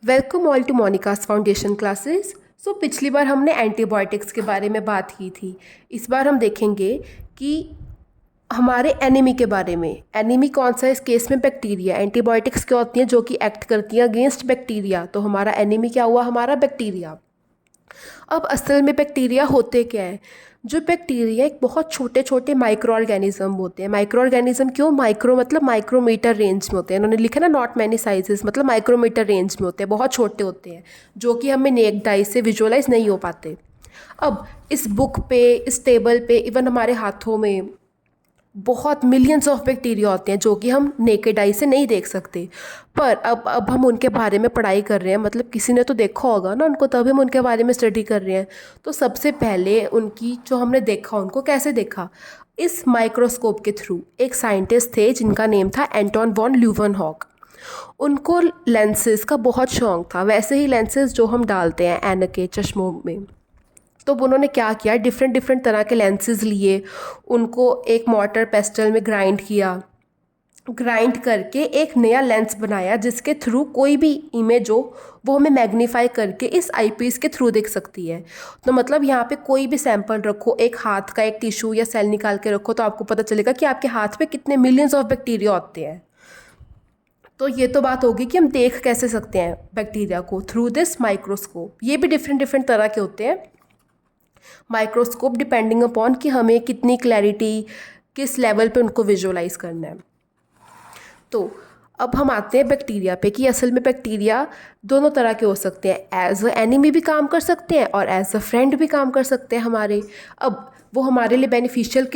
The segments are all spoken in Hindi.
Welcome all to Monica's foundation classes. So पिछली बार हमने एंटीबायोटिक्स के बारे में बात की थी। इस बार हम देखेंगे कि हमारे एनीमी के बारे में। एनीमी कौन सा है? इस केस में बैक्टीरिया। एंटीबायोटिक्स क्या होती हैं? जो कि एक्ट करती हैं अगेंस्ट बैक्टीरिया। तो हमारा एनीमी क्या हुआ? हमारा बैक्टीरिया। अब असल में बैक्टीरिया होते क्या है? जो बैक्टीरिया एक बहुत छोटे छोटे माइक्रो ऑर्गेनिज्म होते हैं। माइक्रो ऑर्गेनिज्म क्यों? माइक्रो मतलब माइक्रोमीटर रेंज में होते हैं। इन्होंने लिखा ना नॉट मैनी साइजेस, मतलब माइक्रोमीटर रेंज में होते हैं, बहुत छोटे होते हैं, जो कि हमें नेक्ड आई से विजुअलाइज नहीं हो पाते। अब इस बुक पे, इस टेबल पे, इवन हमारे हाथों में बहुत मिलियंस ऑफ बैक्टीरिया होते हैं जो कि हम नेकेड आई से नहीं देख सकते। पर अब हम उनके बारे में पढ़ाई कर रहे हैं, मतलब किसी ने तो देखा होगा ना उनको, तभी हम उनके बारे में स्टडी कर रहे हैं। तो सबसे पहले उनकी जो हमने देखा, उनको कैसे देखा? इस माइक्रोस्कोप के थ्रू। एक साइंटिस्ट थे जिनका नेम था एंटोन वॉन ल्यूवेनहॉक। उनको लेंसेज का बहुत शौक था, वैसे ही लेंसेज जो हम डालते हैं ऐनक के चश्मों में। तो उन्होंने क्या किया, डिफरेंट डिफरेंट तरह के लेंसेज लिए, उनको एक मॉर्टर पेस्टल में ग्राइंड किया, ग्राइंड करके एक नया लेंस बनाया जिसके थ्रू कोई भी इमेज हो वो हमें मैग्नीफाई करके इस आईपीस के थ्रू दिख सकती है। तो मतलब यहाँ पे कोई भी सैंपल रखो, एक हाथ का एक टिश्यू या सेल निकाल के रखो, तो आपको पता चलेगा कि आपके हाथ पे कितने मिलियंस ऑफ बैक्टीरिया होते हैं। तो ये तो बात होगी कि हम देख कैसे सकते हैं बैक्टीरिया को थ्रू दिस माइक्रोस्कोप। ये भी डिफरेंट डिफरेंट तरह के होते हैं माइक्रोस्कोप, डिपेंडिंग अपॉन कि हमें कितनी क्लैरिटी, किस लेवल पे उनको विजुअलाइज करना है। तो अब हम आते हैं बैक्टीरिया पे कि असल में बैक्टीरिया दोनों तरह के हो सकते हैं। एज अ एनिमी भी काम कर सकते हैं और एज अ फ्रेंड भी काम कर सकते हैं हमारे। अब वो हमारे लिए बेनिफिशियल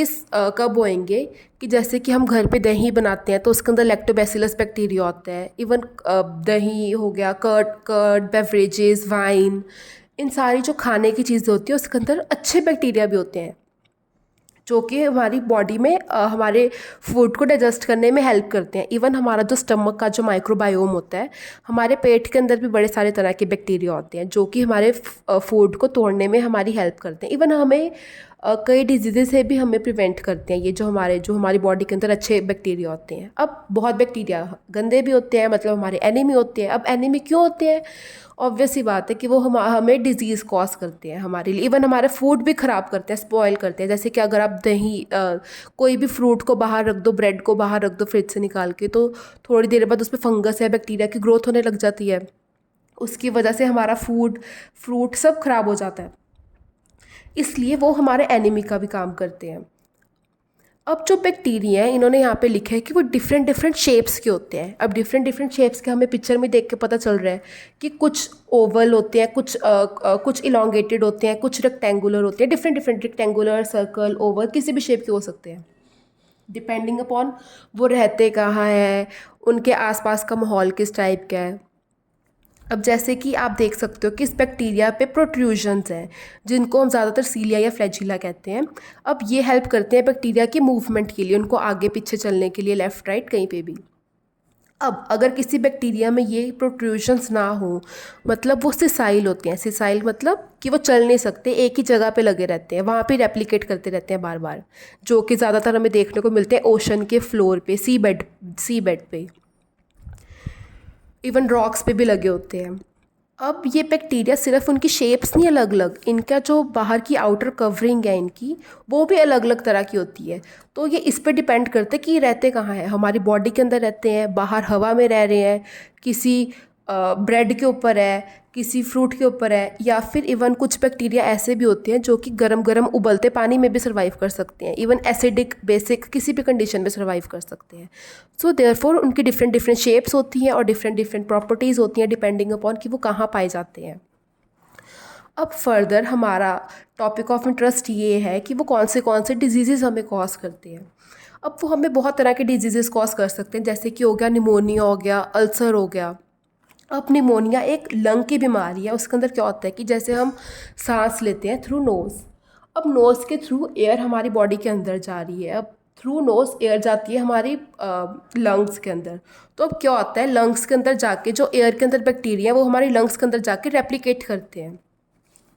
कब होएंगे कि जैसे कि हम घर पे दही बनाते हैं तो उसके अंदर लैक्टोबैसिलस बैक्टीरिया होता है। इवन दही हो गया, कर्ड कर्ड बेवरेजेस, वाइन, इन सारी जो खाने की चीज़ें होती है उसके अंदर अच्छे बैक्टीरिया भी होते हैं जो कि हमारी बॉडी में हमारे फूड को डाइजेस्ट करने में हेल्प करते हैं। इवन हमारा जो स्टमक का जो माइक्रोबायोम होता है, हमारे पेट के अंदर भी बड़े सारे तरह के बैक्टीरिया होते हैं जो कि हमारे फूड को तोड़ने में हमारी हेल्प करते हैं। इवन हमें कई डिजीज़ से भी हमें प्रिवेंट करते हैं ये जो हमारी बॉडी के अंदर अच्छे बैक्टीरिया होते हैं। अब बहुत बैक्टीरिया गंदे भी होते हैं, मतलब हमारे एनिमी होते हैं। अब एनिमी क्यों होते हैं? ऑब्वियस सी बात है कि वो हमें डिजीज़ कॉज करते हैं हमारे लिए। इवन हमारे फूड भी ख़राब करते हैं, स्पॉयल करते हैं। जैसे कि अगर आप कोई भी फ्रूट को बाहर रख दो, ब्रेड को बाहर रख दो फ्रिज से निकाल के, तो थोड़ी देर बाद उस पर फंगस या बैक्टीरिया की ग्रोथ होने लग जाती है। उसकी वजह से हमारा फ्रूट सब खराब हो जाता है। इसलिए वो हमारे एनिमी का भी काम करते हैं। अब जो बैक्टीरिया हैं, इन्होंने यहाँ पे लिखा है कि वो डिफरेंट डिफरेंट शेप्स के होते हैं। अब डिफरेंट डिफरेंट शेप्स के हमें पिक्चर में देख के पता चल रहा है कि कुछ ओवल होते हैं, कुछ इलोंगेटेड होते हैं, कुछ रेक्टेंगुलर होते हैं। Different different rectangular, circle, Oval, किसी भी शेप के हो सकते हैं डिपेंडिंग अपॉन वो रहते कहाँ हैं, उनके आसपास का माहौल किस टाइप का है। अब जैसे कि आप देख सकते हो कि इस बैक्टीरिया पे प्रोट्रूजन्स हैं जिनको हम ज़्यादातर सीलिया या फ्लैजिला कहते हैं। अब ये हेल्प करते हैं बैक्टीरिया की मूवमेंट के लिए, उनको आगे पीछे चलने के लिए, लेफ़्ट राइट कहीं पे भी। अब अगर किसी बैक्टीरिया में ये प्रोट्रूजन्स ना हो, मतलब वो सिसाइल होते हैं। सिसाइल मतलब कि वो चल नहीं सकते, एक ही जगह पे लगे रहते हैं, वहाँ पे रेप्लिकेट करते रहते हैं बार बार, जो कि ज़्यादातर हमें देखने को मिलते हैं ओशन के फ्लोर पे, सी बेड पे, इवन रॉक्स पे भी लगे होते हैं। अब ये बैक्टीरिया सिर्फ उनकी शेप्स नहीं अलग अलग, इनका जो बाहर की आउटर कवरिंग है इनकी, वो भी अलग अलग तरह की होती है। तो ये इस पे डिपेंड करते हैं कि ये रहते कहाँ हैं। हमारी बॉडी के अंदर रहते हैं, बाहर हवा में रह रहे हैं, किसी ब्रेड के ऊपर है, किसी फ्रूट के ऊपर है, या फिर इवन कुछ बैक्टीरिया ऐसे भी होते हैं जो कि गरम गरम उबलते पानी में भी सर्वाइव कर सकते हैं। इवन एसिडिक, बेसिक किसी भी कंडीशन में सर्वाइव कर सकते हैं। सो देयरफॉर उनकी डिफरेंट डिफरेंट शेप्स होती हैं और डिफरेंट डिफरेंट प्रॉपर्टीज़ होती हैं डिपेंडिंग अपॉन कि वो कहाँ पाए जाते हैं। अब फर्दर हमारा टॉपिक ऑफ इंटरेस्ट ये है कि वो कौन से डिजीज़ हमें कॉज करते हैं। अब वो हमें बहुत तरह के डिजीज़ कॉज कर सकते हैं, जैसे कि हो गया निमोनिया, हो गया अल्सर, हो गया। अब निमोनिया एक लंग की बीमारी है। उसके अंदर क्या होता है कि जैसे हम सांस लेते हैं थ्रू नोज़, अब नोज़ के थ्रू एयर हमारी बॉडी के अंदर जा रही है। अब थ्रू नोज़ एयर जाती है हमारी लंग्स के अंदर। तो अब क्या होता है, लंग्स के अंदर जाके जो एयर के अंदर बैक्टीरिया है वो हमारी लंग्स के अंदर जाके रेप्लिकेट करते हैं,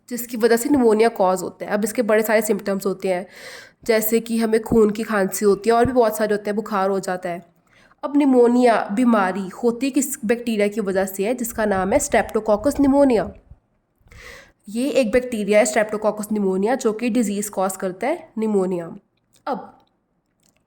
जिसकी वजह से निमोनिया कॉज होता है। अब इसके बड़े सारे सिम्टम्स होते हैं, जैसे कि हमें खून की खांसी होती है और भी बहुत सारे होते हैं, बुखार हो जाता है। अब निमोनिया बीमारी होती किस बैक्टीरिया की वजह से है, जिसका नाम है स्ट्रेप्टोकोकस निमोनिया। ये एक बैक्टीरिया है स्ट्रेप्टोकोकस निमोनिया जो कि डिजीज़ कॉज करता है निमोनिया। अब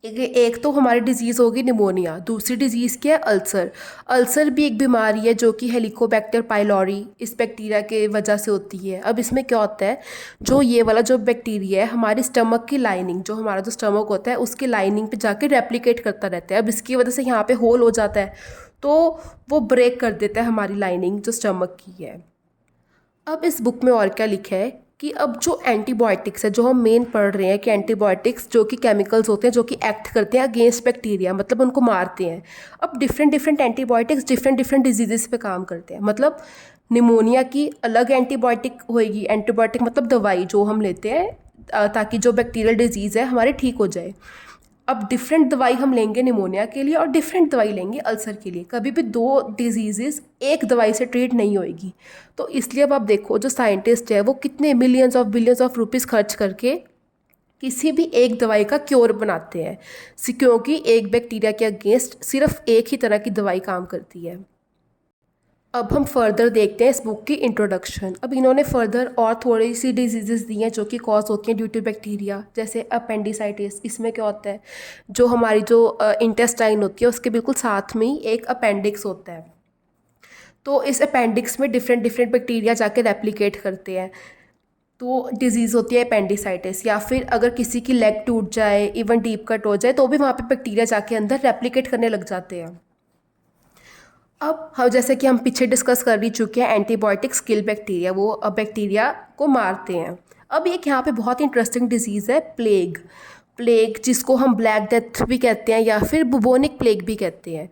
एक तो हमारी डिजीज़ होगी निमोनिया, दूसरी डिजीज़ क्या है, अल्सर। अल्सर भी एक बीमारी है जो कि हेलिकोबैक्टर पाइलोरी इस बैक्टीरिया के वजह से होती है। अब इसमें क्या होता है, जो ये वाला जो बैक्टीरिया है हमारी स्टमक की लाइनिंग, जो हमारा जो स्टमक होता है उसकी लाइनिंग पे जाके रेप्लिकेट करता रहता है। अब इसकी वजह से यहाँ पे होल हो जाता है, तो वो ब्रेक कर देता है हमारी लाइनिंग जो स्टमक की है। अब इस बुक में और क्या लिखा है कि अब जो एंटीबायोटिक्स है, जो हम मेन पढ़ रहे हैं कि एंटीबायोटिक्स जो कि केमिकल्स होते हैं जो कि एक्ट करते हैं अगेंस्ट बैक्टीरिया, मतलब उनको मारते हैं। अब different different antibiotics different different disease पे काम करते हैं। मतलब निमोनिया की अलग एंटीबायोटिक होएगी, एंटीबायोटिक मतलब दवाई जो हम लेते हैं ताकि जो बैक्टीरियल डिजीज़ है हमारी ठीक हो जाए। अब डिफरेंट दवाई हम लेंगे निमोनिया के लिए और डिफरेंट दवाई लेंगे अल्सर के लिए। कभी भी दो डिजीज़ एक दवाई से ट्रीट नहीं होएगी। तो इसलिए अब आप देखो जो साइंटिस्ट है वो कितने millions of billions of rupees खर्च करके किसी भी एक दवाई का क्योर बनाते हैं, क्योंकि एक बैक्टीरिया के अगेंस्ट सिर्फ एक ही तरह की दवाई काम करती है। अब हम फर्दर देखते हैं इस बुक की इंट्रोडक्शन। अब इन्होंने फर्दर और थोड़ी सी डिजीज़ दी हैं जो कि कॉज होती हैं ड्यू टू बैक्टीरिया, जैसे अपेंडिसाइटिस। इसमें क्या होता है, जो हमारी जो इंटेस्टाइन होती है उसके बिल्कुल साथ में ही एक अपेंडिक्स होता है। तो इस अपेंडिक्स में डिफरेंट डिफरेंट बैक्टीरिया जाके रेप्लिकेट करते हैं, तो डिजीज़ होती है अपेंडिसाइटिस। या फिर अगर किसी की लेग टूट जाए, इवन डीप कट हो जाए, तो भी वहाँ पे बैक्टीरिया जाके अंदर रेप्लिकेट करने लग जाते हैं। अब हम जैसे कि हम पीछे डिस्कस कर ही चुके हैं, एंटीबायोटिक्स किल बैक्टीरिया, वो बैक्टीरिया को मारते हैं। अब एक यहाँ पे बहुत इंटरेस्टिंग डिजीज़ है प्लेग। प्लेग जिसको हम ब्लैक डेथ भी कहते हैं या फिर बुबोनिक प्लेग भी कहते हैं।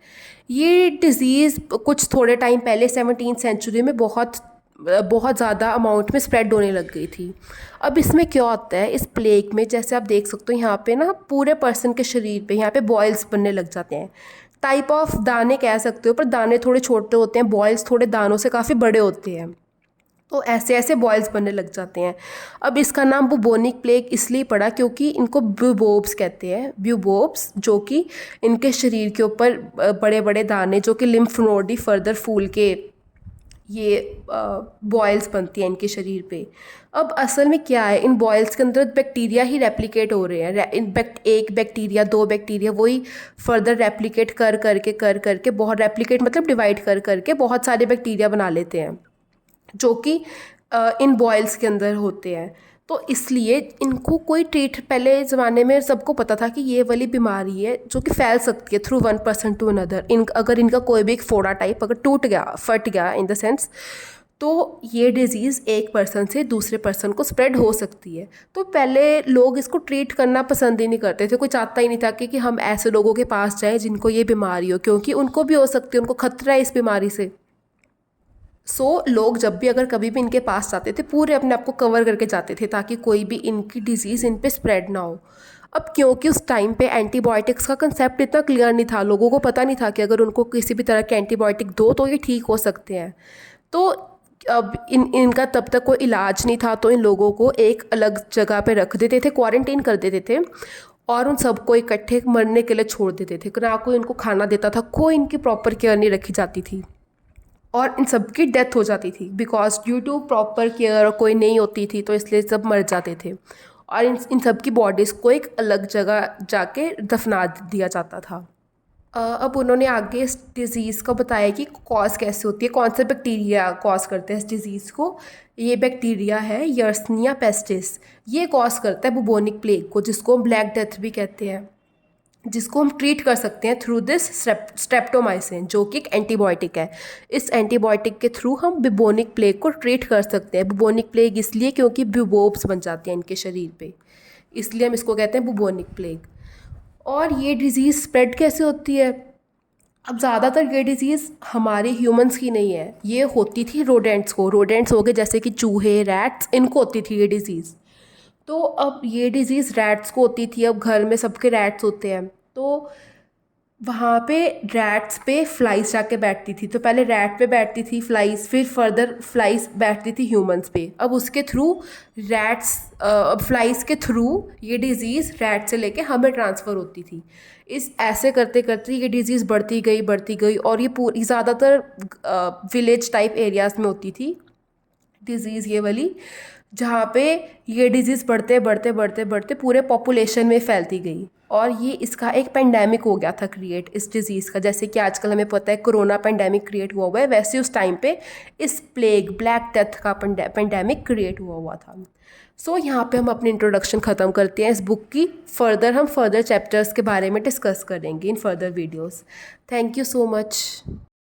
ये डिज़ीज़ कुछ थोड़े टाइम पहले 17वीं सेंचुरी में बहुत बहुत ज़्यादा अमाउंट में स्प्रेड होने लग गई थी। अब इसमें क्या होता है, इस प्लेग में जैसे आप देख सकते हो यहाँ पे ना पूरे पर्सन के शरीर पे यहाँ पे बॉयल्स बनने लग जाते हैं। टाइप ऑफ दाने कह सकते हो, पर दाने थोड़े छोटे होते हैं, बॉयल्स थोड़े दानों से काफ़ी बड़े होते हैं। तो ऐसे ऐसे बॉयल्स बनने लग जाते हैं। अब इसका नाम बुबोनिक प्लेग इसलिए पड़ा क्योंकि इनको ब्यूबोब्स कहते हैं, ब्यूबोब्स, जो कि इनके शरीर के ऊपर बड़े बड़े दाने जो कि लिम्फ नोड फर्दर फूल के ये बॉयल्स बनती हैं इनके शरीर पे। अब असल में क्या है, इन बॉयल्स के अंदर बैक्टीरिया ही रेप्लिकेट हो रहे हैं। एक बैक्टीरिया, दो बैक्टीरिया वही फर्दर रेप्लिकेट कर करके बहुत रेप्लिकेट मतलब डिवाइड कर करके बहुत सारे बैक्टीरिया बना लेते हैं जो कि इन बॉयल्स के अंदर होते हैं। तो इसलिए इनको कोई ट्रीट, पहले ज़माने में सबको पता था कि ये वाली बीमारी है जो कि फैल सकती है through one person to another. अगर इनका कोई भी एक फोड़ा टाइप अगर टूट गया, फट गया इन द सेंस, तो ये डिज़ीज़ एक पर्सन से दूसरे पर्सन को स्प्रेड हो सकती है। तो पहले लोग इसको ट्रीट करना पसंद ही नहीं करते थे। कोई चाहता ही नहीं था कि हम ऐसे लोगों के पास जाएं जिनको ये बीमारी हो, क्योंकि उनको भी हो सकती है, उनको खतरा है इस बीमारी से। लोग जब भी अगर कभी भी इनके पास जाते थे पूरे अपने आप को कवर करके जाते थे ताकि कोई भी इनकी डिजीज़ इन पे स्प्रेड ना हो। अब क्योंकि उस टाइम पे एंटीबायोटिक्स का कंसेप्ट इतना क्लियर नहीं था, लोगों को पता नहीं था कि अगर उनको किसी भी तरह के एंटीबायोटिक दो तो ये ठीक हो सकते हैं। तो अब इनका तब तक कोई इलाज नहीं था, तो इन लोगों को एक अलग जगह पे रख देते थे, क्वारंटीन कर देते थे और उन सबको इकट्ठे मरने के लिए छोड़ देते थे। ना कोई इनको खाना देता था, कोई इनकी प्रॉपर केयर नहीं रखी जाती थी और इन सब की डेथ हो जाती थी because due to proper care कोई नहीं होती थी, तो इसलिए सब मर जाते थे और इन सब की बॉडीज़ को एक अलग जगह जाके दफना दिया जाता था। अब उन्होंने आगे इस डिज़ीज़ का बताया कि कॉज कैसे होती है, कौन से बैक्टीरिया कॉज करते हैं इस डिज़ीज़ को। ये बैक्टीरिया है यर्सनिया पेस्टिस, ये कॉज करता है बुबोनिक प्लेग को, जिसको हम ब्लैक डेथ भी कहते हैं, जिसको हम ट्रीट कर सकते हैं थ्रू दिस स्ट्रेप्टोमाइसिन, जो कि एक एंटीबायोटिक है। इस एंटीबायोटिक के थ्रू हम बुबोनिक प्लेग को ट्रीट कर सकते हैं। बुबोनिक प्लेग इसलिए क्योंकि ब्यूबोब्स बन जाते हैं इनके शरीर पे, इसलिए हम इसको कहते हैं बुबोनिक प्लेग। और ये डिज़ीज़ स्प्रेड कैसे होती है, अब ज़्यादातर ये डिज़ीज़ हमारे ह्यूमंस की नहीं है, ये होती थी रोडेंट्स को। रोडेंट्स हो गए जैसे कि चूहे, रैट्स, इनको होती थी ये डिज़ीज़। तो अब ये डिज़ीज़ रैट्स को होती थी। अब घर में सबके रैट्स होते हैं, तो वहाँ पे रैट्स पे फ्लाइज जाके बैठती थी। तो पहले रैट पे बैठती थी फ्लाइज, फिर फर्दर फ्लाइज बैठती थी ह्यूमंस पे। अब उसके थ्रू रैट्स फ्लाइज के थ्रू ये डिज़ीज़ रैट से लेके हमें ट्रांसफ़र होती थी। इस ऐसे करते करते ये डिज़ीज़ बढ़ती गई और ये पूरी ज़्यादातर विलेज टाइप एरियाज़ में होती थी डिज़ीज़ ये वाली, जहाँ पे ये डिज़ीज़ बढ़ते पूरे पॉपुलेशन में फैलती गई और ये इसका एक पेंडेमिक हो गया था क्रिएट इस डिज़ीज़ का। जैसे कि आजकल हमें पता है कोरोना पेंडेमिक क्रिएट हुआ है, वैसे उस टाइम पे इस प्लेग ब्लैक डेथ का पेंडेमिक क्रिएट हुआ था। सो यहाँ पे हम अपनी इंट्रोडक्शन ख़त्म करते हैं इस बुक की। हम फर्दर चैप्टर्स के बारे में डिस्कस करेंगे in further videos. Thank you so much.